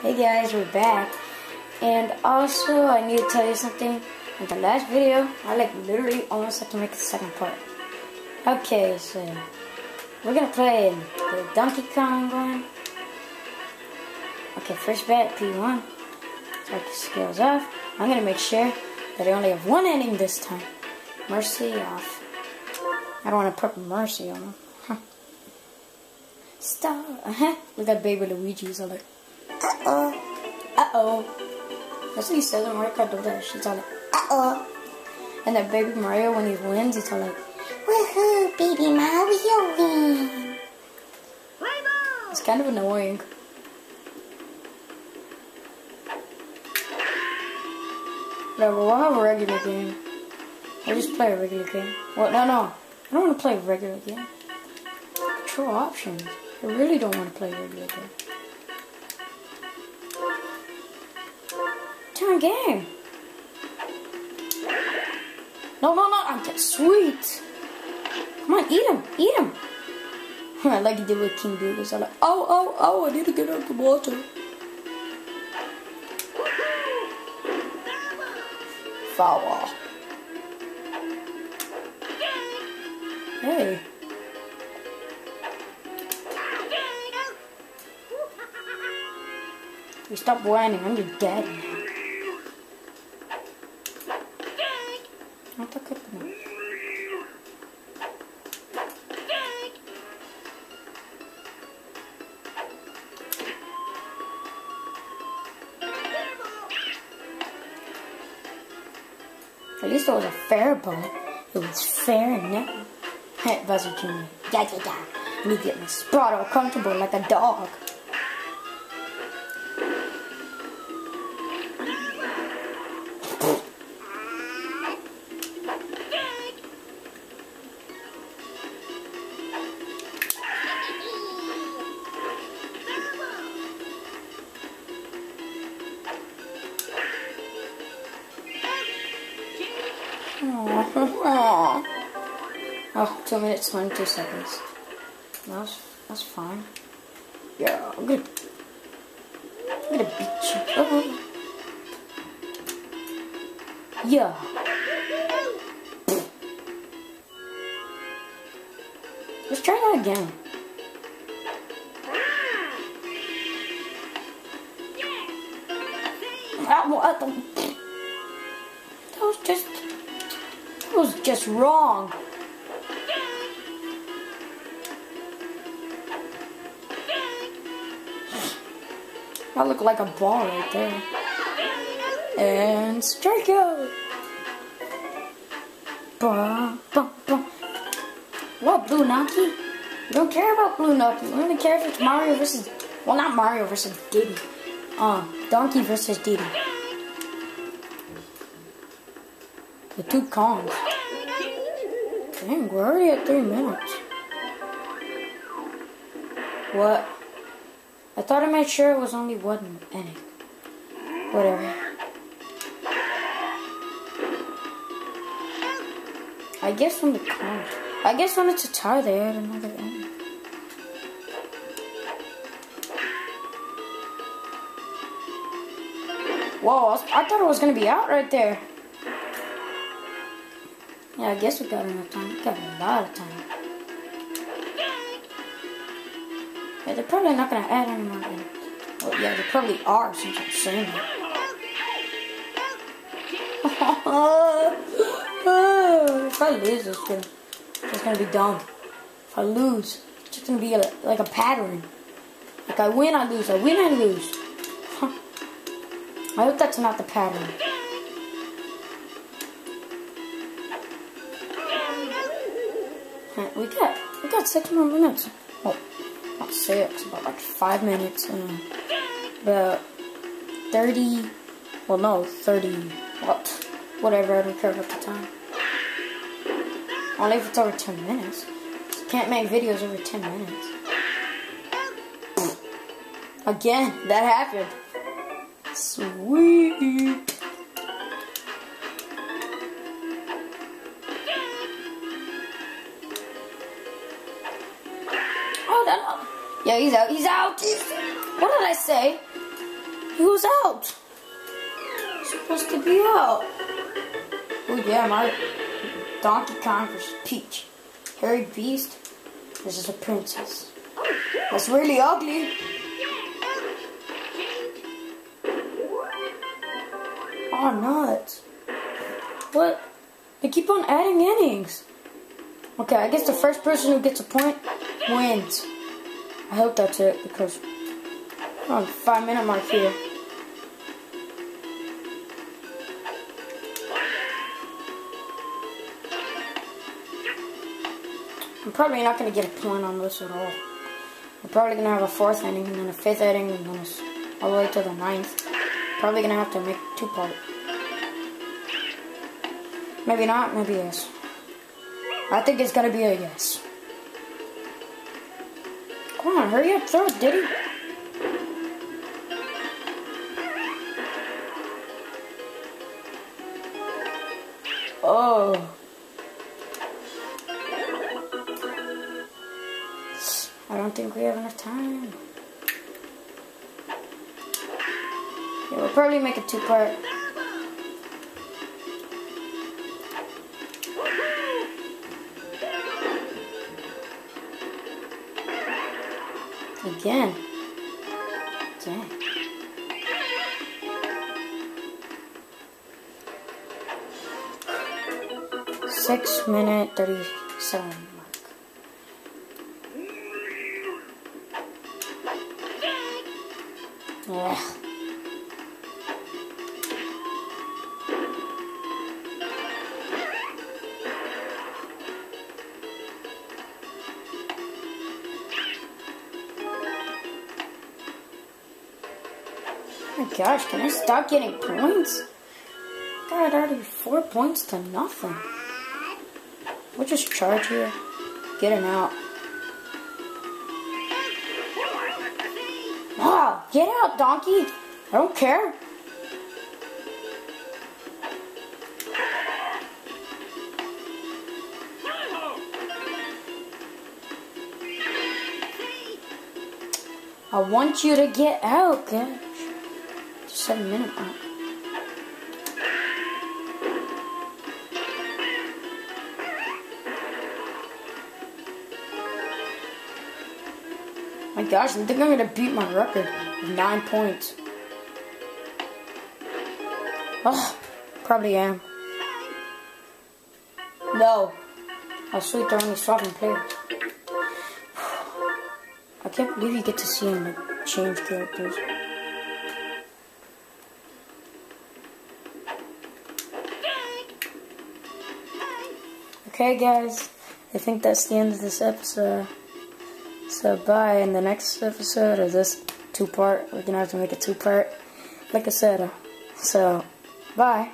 Hey guys, we're back. And also, I need to tell you something. In the last video, I literally almost had to make the second part. Okay, so we're gonna play the Donkey Kong one. Okay, first bet, P1. Start the skills off. I'm gonna make sure that I only have one ending this time. Mercy off. I don't want to put Mercy on him. Stop. Look at baby Luigi's all like, uh-oh. Uh-oh. That's what he says when Mario Kart does that. She's all like, uh-oh. And that baby Mario, when he wins, he's all like, woohoo, baby Mario win. It's kind of annoying. Whatever, we'll have a regular game. I'll just play a regular game. What? No. I don't want to play a regular game. Control options. I really don't want to play a regular game. Turn game. No. I'm sweet. Come on, eat him. Like he did with King Boo. So like, oh, I need to get out of the water. Foul. Hey. You stop whining, I'm your daddy now. At least it was a fair ball. It was fair and net. Hey, Buzzer Jr. Yeah. And you get my spot all comfortable like a dog. Oh, 2 minutes, 22 seconds. That's fine. Yeah, I'm gonna beat you. Oh. Yeah. Let's try that again. That was just wrong. I look like a ball right there. And strike out. What, Blue Nocky? You don't care about Blue Nocky. You only care if it's Mario versus... Well, not Mario versus Diddy. Donkey versus Diddy. The two Kongs. Dang, we're already at 3 minutes. What? I thought I made sure it was only one inning. Whatever. I guess when it's a tie, they add another inning. Whoa, I thought it was gonna be out right there. Yeah, I guess we got enough time. We got a lot of time. Yeah, they're probably not gonna add any more in. Well, yeah, they probably are since I'm saying it. If I lose, it's gonna be dumb. If I lose, it's just gonna be like a pattern. Like I win, I lose. I win, I lose. I hope that's not the pattern. We got 6 more minutes. Well, not 6, but like 5 minutes. About 30. Well, no, 30. What? Whatever. I don't care about the time. Only if it's over 10 minutes. You can't make videos over 10 minutes. Again, that happened. Sweet. Oh, no. Yeah, he's out. What did I say? was out. It's supposed to be out. Oh yeah, my Donkey Kong vs. Peach. Hairy Beast versus a princess. That's really ugly. Oh, nuts. What? They keep on adding innings. Okay, I guess the first person who gets a point wins. I hope that's it because we're on 5-minute mark here. I'm probably not going to get a point on this at all. I'm probably going to have a 4th inning and then a 5th inning and then all the way to the 9th. Probably going to have to make 2-part. Maybe not, maybe yes. I think it's going to be a yes. Come on, hurry up, throw it, Diddy. Oh. I don't think we have enough time. Yeah, we'll probably make a 2-part. Again. Dang. Minute 37 mark. Yeah. Oh my gosh, can I stop getting points? God, already 4 points to nothing. We'll just charge here. Get him out. Ah, get out, donkey. I don't care. I want you to get out, gosh. Just 7-minute mark. My gosh, I think I'm gonna beat my record of 9 points. Oh, probably am. No. Oh sweet, they're only swapping players. I can't believe you get to see him like, change characters. Okay guys, I think that's the end of this episode. So bye. In the next episode of this 2-part, we're gonna have to make a 2-part, like I said. So bye.